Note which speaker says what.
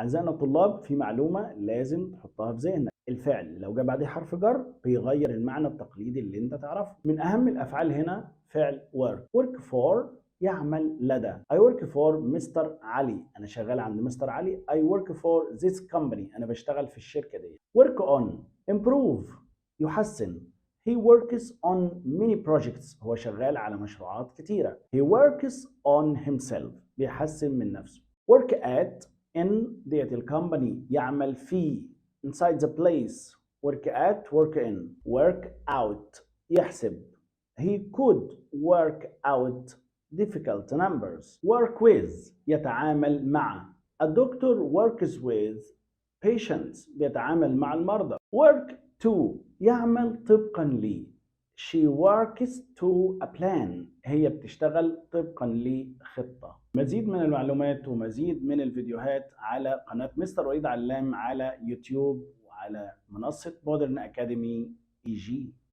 Speaker 1: أعزائنا الطلاب، في معلومة لازم تحطها في ذهنك. الفعل لو جه بعديه حرف جر بيغير المعنى التقليدي اللي انت تعرفه. من أهم الأفعال هنا فعل work for يعمل لدى. I work for مستر علي، أنا شغال عند مستر علي. I work for this company، أنا بشتغل في الشركة دي. work on improve يحسن. He works on many projects، هو شغال على مشروعات كتيرة. He works on himself، بيحسن من نفسه. work at in ديت الكومباني، يعمل في. inside the place work at work in. work out يحسب. he could work out difficult numbers. work with يتعامل مع. a doctor works with patients، بيتعامل مع المرضى. work to يعمل طبقا ل. she works to a plan، هي بتشتغل طبقا لخطة. مزيد من المعلومات ومزيد من الفيديوهات على قناة مستر وليد علام على يوتيوب وعلى منصة مودرن أكاديمي EG.